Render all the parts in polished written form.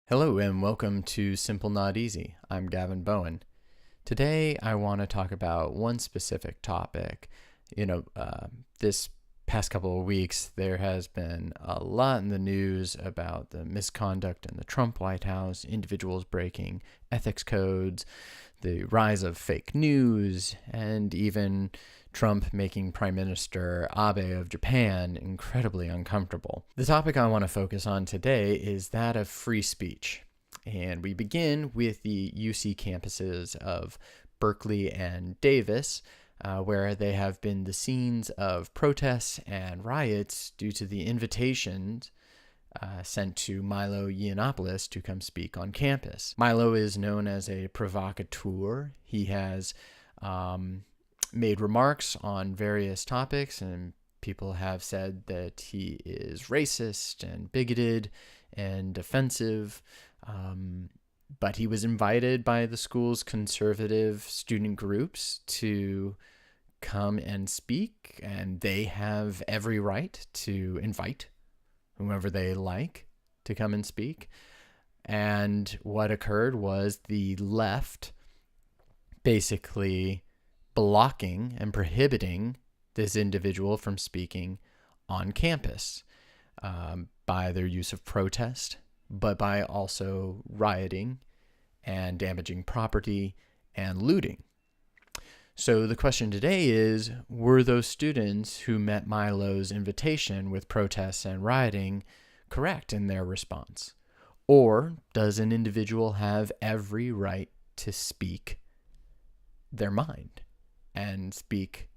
Hello and welcome to Simple Not Easy. I'm Gavin Bowen. Today I want to talk about one specific topic. This past couple of weeks there has been a lot in the news about the misconduct in the Trump White House, individuals breaking ethics codes, the rise of fake news, and even Trump making Prime Minister Abe of Japan incredibly uncomfortable. The topic I want to focus on today is that of free speech. And we begin with the UC campuses of Berkeley and Davis, where they have been the scenes of protests and riots due to the invitations sent to Milo Yiannopoulos to come speak on campus. Milo is known as a provocateur. He has made remarks on various topics, and people have said that he is racist and bigoted and offensive. But he was invited by the school's conservative student groups to come and speak, and they have every right to invite whomever they like to come and speak. And what occurred was the left basically blocking and prohibiting this individual from speaking on campus by their use of protest, but by also rioting and damaging property and looting. So the question today is, were those students who met Milo's invitation with protests and rioting correct in their response? Or does an individual have every right to speak their mind and speak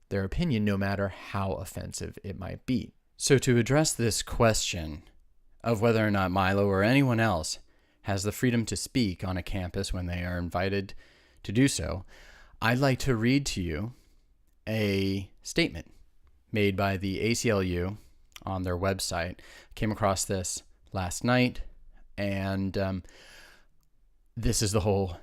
their opinion, no matter how offensive it might be? So to address this question of whether or not Milo or anyone else has the freedom to speak on a campus when they are invited to do so, I'd like to read to you a statement made by the ACLU on their website. Came across this last night, and this is the whole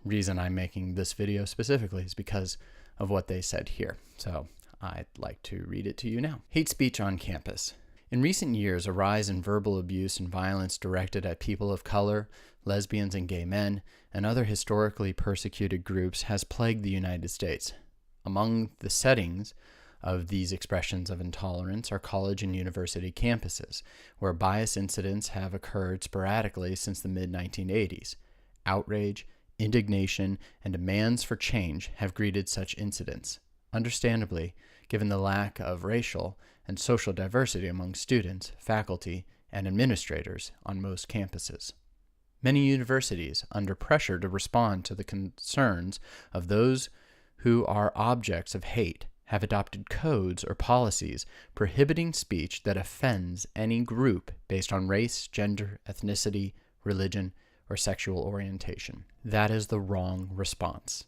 reason I'm making this video specifically, is because of what they said here. So I'd like to read it to you now. Hate speech on campus. In recent years, a rise in verbal abuse and violence directed at people of color, lesbians and gay men, and other historically persecuted groups has plagued the United States. Among the settings of these expressions of intolerance are college and university campuses, where bias incidents have occurred sporadically since the mid-1980s. Outrage, indignation, and demands for change have greeted such incidents. Understandably, given the lack of racial and social diversity among students, faculty, and administrators on most campuses. Many universities, under pressure to respond to the concerns of those who are objects of hate, have adopted codes or policies prohibiting speech that offends any group based on race, gender, ethnicity, religion, or sexual orientation. That is the wrong response,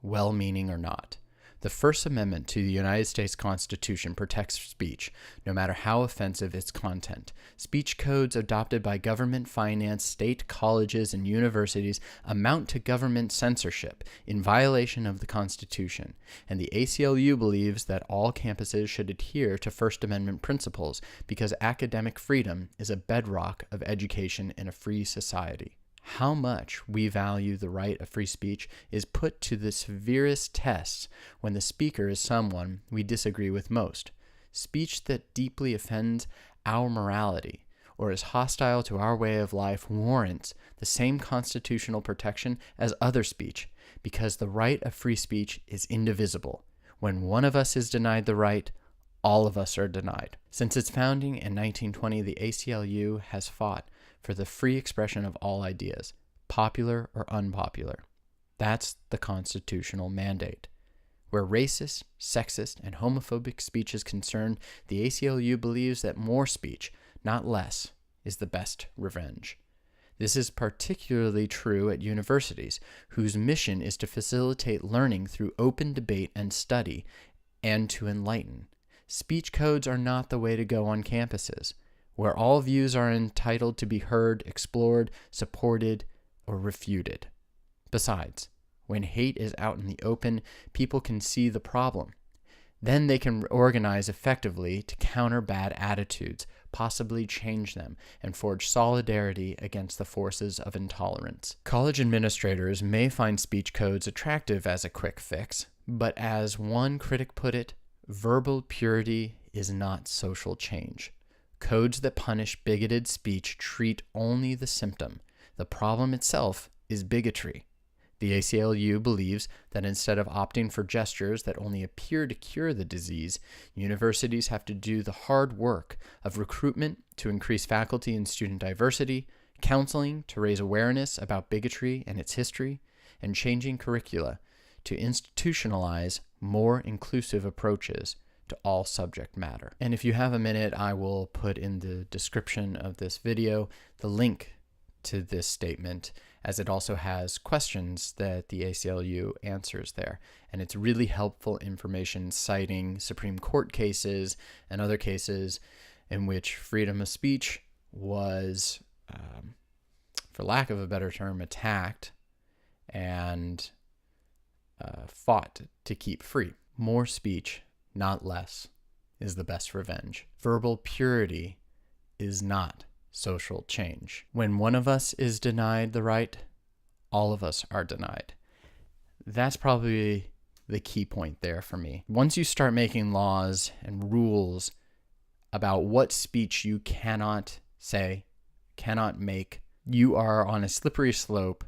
well-meaning or not. The First Amendment to the United States Constitution protects speech, no matter how offensive its content. Speech codes adopted by government-financed state colleges and universities amount to government censorship in violation of the Constitution, and the ACLU believes that all campuses should adhere to First Amendment principles because academic freedom is a bedrock of education in a free society. How much we value the right of free speech is put to the severest tests when the speaker is someone we disagree with most. Speech that deeply offends our morality or is hostile to our way of life warrants the same constitutional protection as other speech, because the right of free speech is indivisible. When one of us is denied the right, all of us are denied. Since its founding in 1920, the ACLU has fought for the free expression of all ideas, popular or unpopular. That's the constitutional mandate. Where racist, sexist, and homophobic speech is concerned, the ACLU believes that more speech, not less, is the best revenge. This is particularly true at universities, whose mission is to facilitate learning through open debate and study, and to enlighten. Speech codes are not the way to go on campuses, where all views are entitled to be heard, explored, supported, or refuted. Besides, when hate is out in the open, people can see the problem. Then they can organize effectively to counter bad attitudes, possibly change them, and forge solidarity against the forces of intolerance. College administrators may find speech codes attractive as a quick fix, but as one critic put it, verbal purity is not social change. Codes that punish bigoted speech treat only the symptom. The problem itself is bigotry. The ACLU believes that instead of opting for gestures that only appear to cure the disease, universities have to do the hard work of recruitment to increase faculty and student diversity, counseling to raise awareness about bigotry and its history, and changing curricula to institutionalize more inclusive approaches to all subject matter. And if you have a minute, I will put in the description of this video the link to this statement, as it also has questions that the ACLU answers there. And it's really helpful information citing Supreme Court cases and other cases in which freedom of speech was, for lack of a better term, attacked and fought to keep free. More speech, not less, is the best revenge. Verbal purity is not social change. When one of us is denied the right, all of us are denied. That's probably the key point there for me. Once you start making laws and rules about what speech you cannot say, cannot make, you are on a slippery slope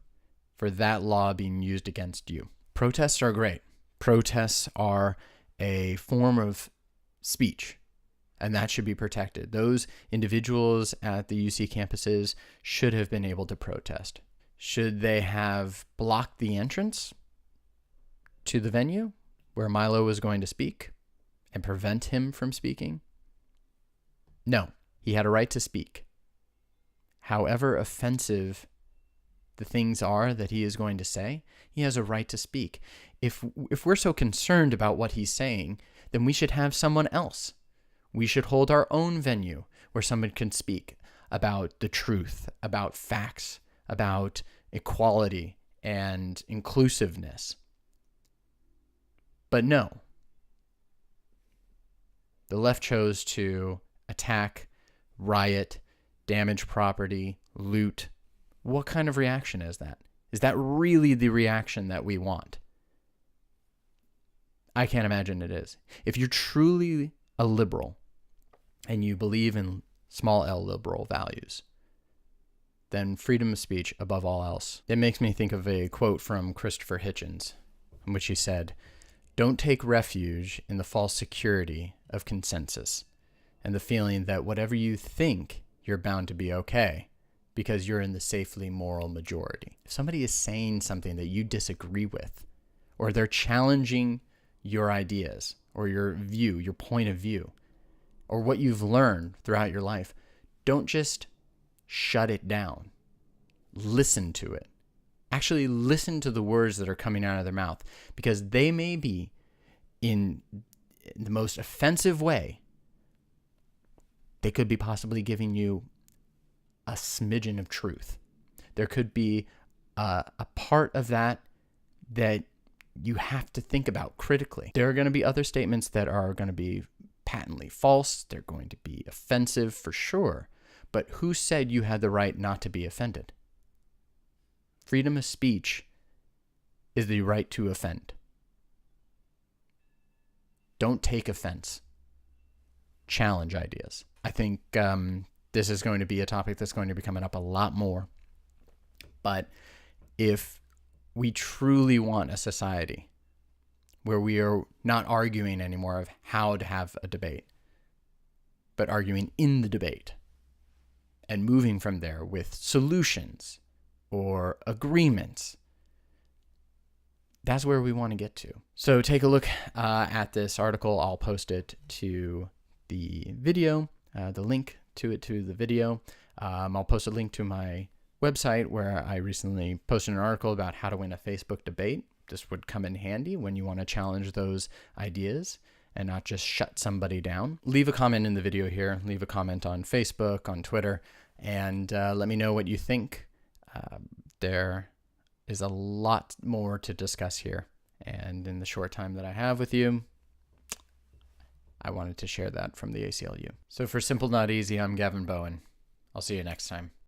for that law being used against you. Protests are great. Protests are a form of speech, and that should be protected. Those individuals at the UC campuses should have been able to protest. Should they have blocked the entrance to the venue where Milo was going to speak and prevent him from speaking? No, he had a right to speak. However offensive the things are that he is going to say, he has a right to speak. If we're so concerned about what he's saying, then we should have someone else. We should hold our own venue where someone can speak about the truth, about facts, about equality and inclusiveness. But no, the left chose to attack, riot, damage property, loot. What kind of reaction is that? Is that really the reaction that we want? I can't imagine it is. If you're truly a liberal and you believe in small L liberal values, then freedom of speech above all else. It makes me think of a quote from Christopher Hitchens, in which he said, "Don't take refuge in the false security of consensus and the feeling that whatever you think, you're bound to be okay because you're in the safely moral majority." If somebody is saying something that you disagree with, or they're challenging your ideas or your view, your point of view, or what you've learned throughout your life, don't just shut it down. Listen to it. Actually listen to the words that are coming out of their mouth, because they may be in the most offensive way. They could be possibly giving you a smidgen of truth. There could be a part of that you have to think about critically. There are going to be other statements that are going to be patently false. They're going to be offensive for sure. But who said you had the right not to be offended? Freedom of speech is the right to offend. Don't take offense. Challenge ideas. I think this is going to be a topic that's going to be coming up a lot more. But if we truly want a society where we are not arguing anymore of how to have a debate, but arguing in the debate and moving from there with solutions or agreements, that's where we want to get to. So take a look at this article. I'll post it to the video, the link to it to the video. I'll post a link to my website where I recently posted an article about how to win a Facebook debate. This would come in handy when you want to challenge those ideas and not just shut somebody down. Leave a comment in the video here. Leave a comment on Facebook, on Twitter, and let me know what you think. There is a lot more to discuss here. And in the short time that I have with you, I wanted to share that from the ACLU. So for Simple Not Easy, I'm Gavin Bowen. I'll see you next time.